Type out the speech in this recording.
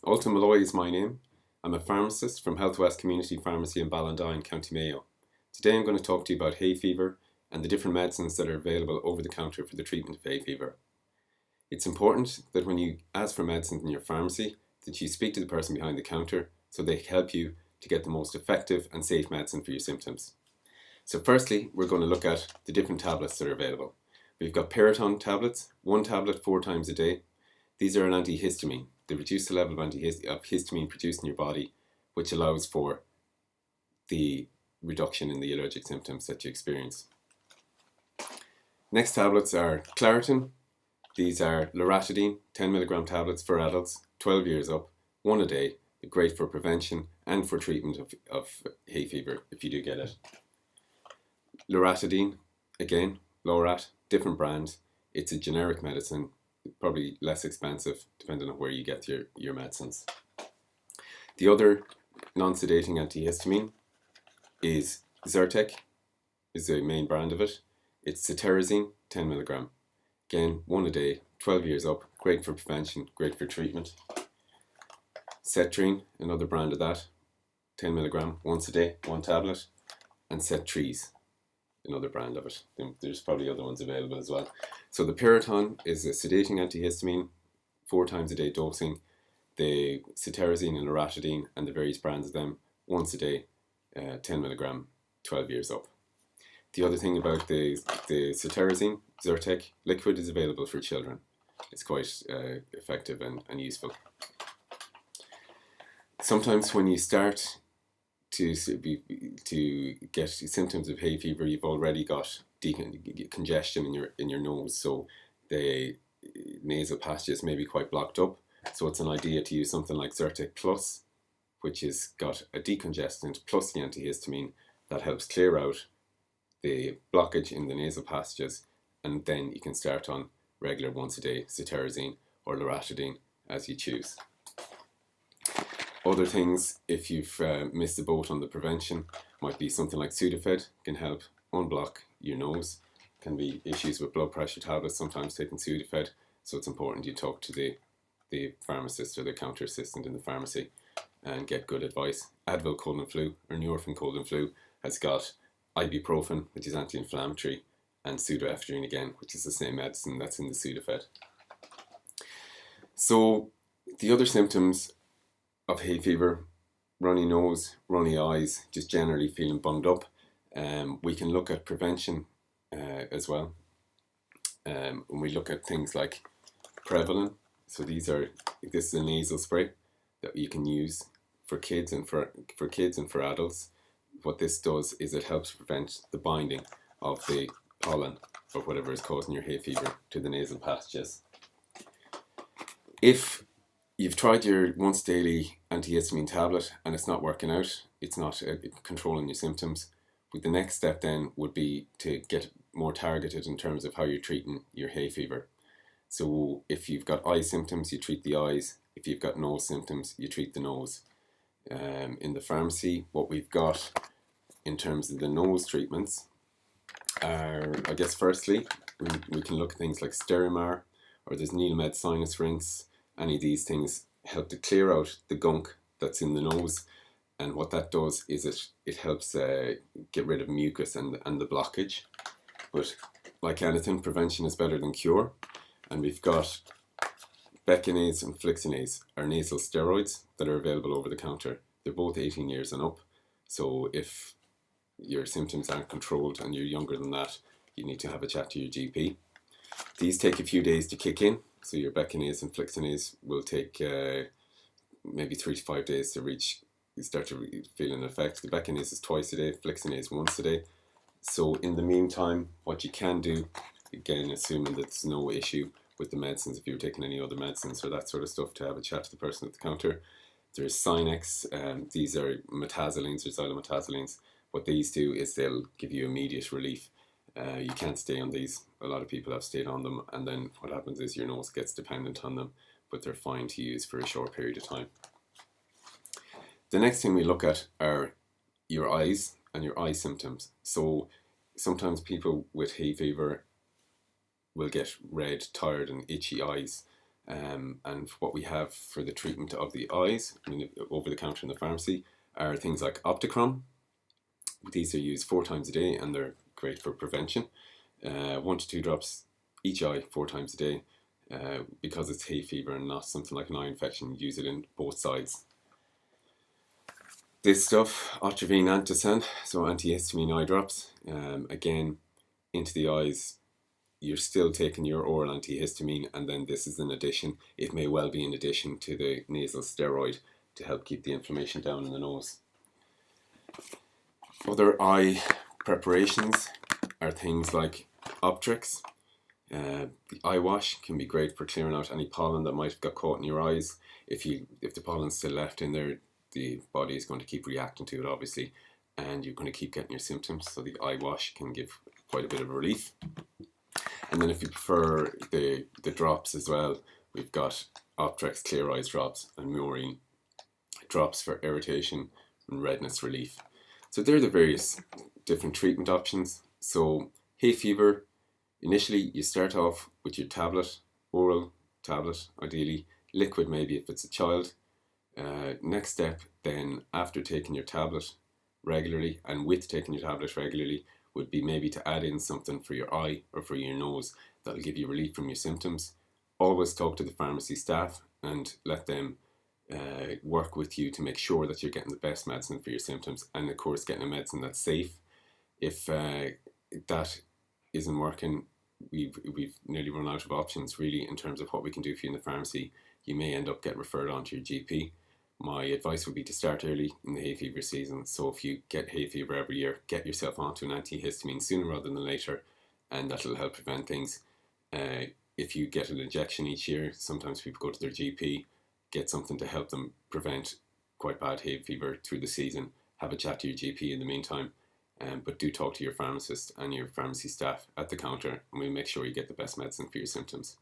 Ultan Malloy is my name. I'm a pharmacist from Health West Community Pharmacy in Ballandine, County Mayo. Today I'm going to talk to you about hay fever and the different medicines that are available over the counter for the treatment of hay fever. It's important that when you ask for medicines in your pharmacy that you speak to the person behind the counter so they help you to get the most effective and safe medicine for your symptoms. So firstly, we're going to look at the different tablets that are available. We've got Piriton tablets, 1 tablet 4 times a day. These are an antihistamine. They reduce the level of histamine produced in your body, which allows for the reduction in the allergic symptoms that you experience. Next tablets are Claritin. These are loratadine, 10 milligram tablets for adults, 12 years up, 1 a day. Great for prevention and for treatment of hay fever if you do get it. Loratadine, again, Lorat, different brand. It's a generic medicine, probably less expensive depending on where you get your medicines. The other non-sedating antihistamine is Zyrtec, is the main brand of it. It's cetirizine, 10 milligram. Again, 1 a day, 12 years up, great for prevention, great for treatment. Cetrine, another brand of that, 10 milligram, once a day, 1 tablet. And Cetrese, another brand of it. There's probably other ones available as well. So the Piriton is a sedating antihistamine, 4 times a day dosing. The cetirizine and loratadine and the various brands of them, once a day, 10 milligram, 12 years up. The other thing about the cetirizine, Zyrtec, liquid is available for children. It's quite effective and useful. Sometimes when you start to get symptoms of hay fever, you've already got congestion in your nose, so the nasal passages may be quite blocked up. So it's an idea to use something like Zyrtec Plus, which has got a decongestant plus the antihistamine that helps clear out the blockage in the nasal passages, and then you can start on regular once a day cetirizine or loratadine as you choose. Other things, if you've missed the boat on the prevention, might be something like Sudafed, can help unblock your nose. Can be issues with blood pressure tablets, sometimes taking Sudafed, so it's important you talk to the pharmacist or the counter assistant in the pharmacy and get good advice. Advil cold and flu or Nurofen cold and flu has got ibuprofen, which is anti-inflammatory, and pseudoephedrine again, which is the same medicine that's in the Sudafed. So the other symptoms of hay fever, runny nose, runny eyes, just generally feeling bunged up. We can look at prevention as well. When we look at things like Prevalin, so this is a nasal spray that you can use for kids and for adults. What this does is it helps prevent the binding of the pollen or whatever is causing your hay fever to the nasal passages. If you've tried your once daily antihistamine tablet and it's not working out, it's not controlling your symptoms, but the next step then would be to get more targeted in terms of how you're treating your hay fever. So if you've got eye symptoms, you treat the eyes. If you've got nose symptoms, you treat the nose. In the pharmacy, what we've got in terms of the nose treatments are, I guess firstly, we can look at things like Sterimar, or there's Neilmed sinus rinse. Any of these things help to clear out the gunk that's in the nose, and what that does is it helps get rid of mucus and the blockage. But like anything, prevention is better than cure, and we've got Becanase and Flixinase are nasal steroids that are available over the counter. They're both 18 years and up, so if your symptoms aren't controlled and you're younger than that, you need to have a chat to your GP. These take a few days to kick in, so your Becanase and Flixinase will take maybe 3 to 5 days to start to feel an effect. The Becanase is twice a day, Flixinase once a day. So in the meantime, what you can do, again assuming that there's no issue with the medicines, if you're taking any other medicines or that sort of stuff, to have a chat to the person at the counter. There's Sinex, these are metazolines or xylometazolines. What these do is they'll give you immediate relief. You can't stay on these. A lot of people have stayed on them, and then what happens is your nose gets dependent on them, but they're fine to use for a short period of time. The next thing we look at are your eyes and your eye symptoms. So sometimes people with hay fever will get red, tired and itchy eyes, And what we have for the treatment of the eyes, over the counter in the pharmacy, are things like Opticrom. These are used 4 times a day, and they're great for prevention. 1 to 2 drops each eye 4 times a day. Because it's hay fever and not something like an eye infection, use it in both sides. This stuff, Atrovine Antasan, so antihistamine eye drops, again, into the eyes. You're still taking your oral antihistamine, and then this is in addition. It may well be in addition to the nasal steroid to help keep the inflammation down in the nose. Other eye preparations are things like Optrex. The eye wash can be great for clearing out any pollen that might have got caught in your eyes. If the pollen's still left in there, the body is going to keep reacting to it, obviously, and you're going to keep getting your symptoms. So the eye wash can give quite a bit of relief. And then if you prefer the drops as well, we've got Optrex Clear Eyes drops and Murine drops for irritation and redness relief. So they're the various different treatment options. So hay fever, initially you start off with your tablet, oral tablet ideally, liquid maybe if it's a child. Next step then, after taking your tablet regularly and with taking your tablet regularly, would be maybe to add in something for your eye or for your nose that'll give you relief from your symptoms. Always talk to the pharmacy staff and let them work with you to make sure that you're getting the best medicine for your symptoms, and of course getting a medicine that's safe. If that isn't working, we've nearly run out of options really in terms of what we can do for you in the pharmacy. You may end up getting referred on to your GP. My advice would be to start early in the hay fever season. So if you get hay fever every year, get yourself onto an antihistamine sooner rather than later, and that'll help prevent things. If you get an injection each year, sometimes people go to their GP, get something to help them prevent quite bad hay fever through the season. Have a chat to your GP in the meantime, but do talk to your pharmacist and your pharmacy staff at the counter, and we'll make sure you get the best medicine for your symptoms.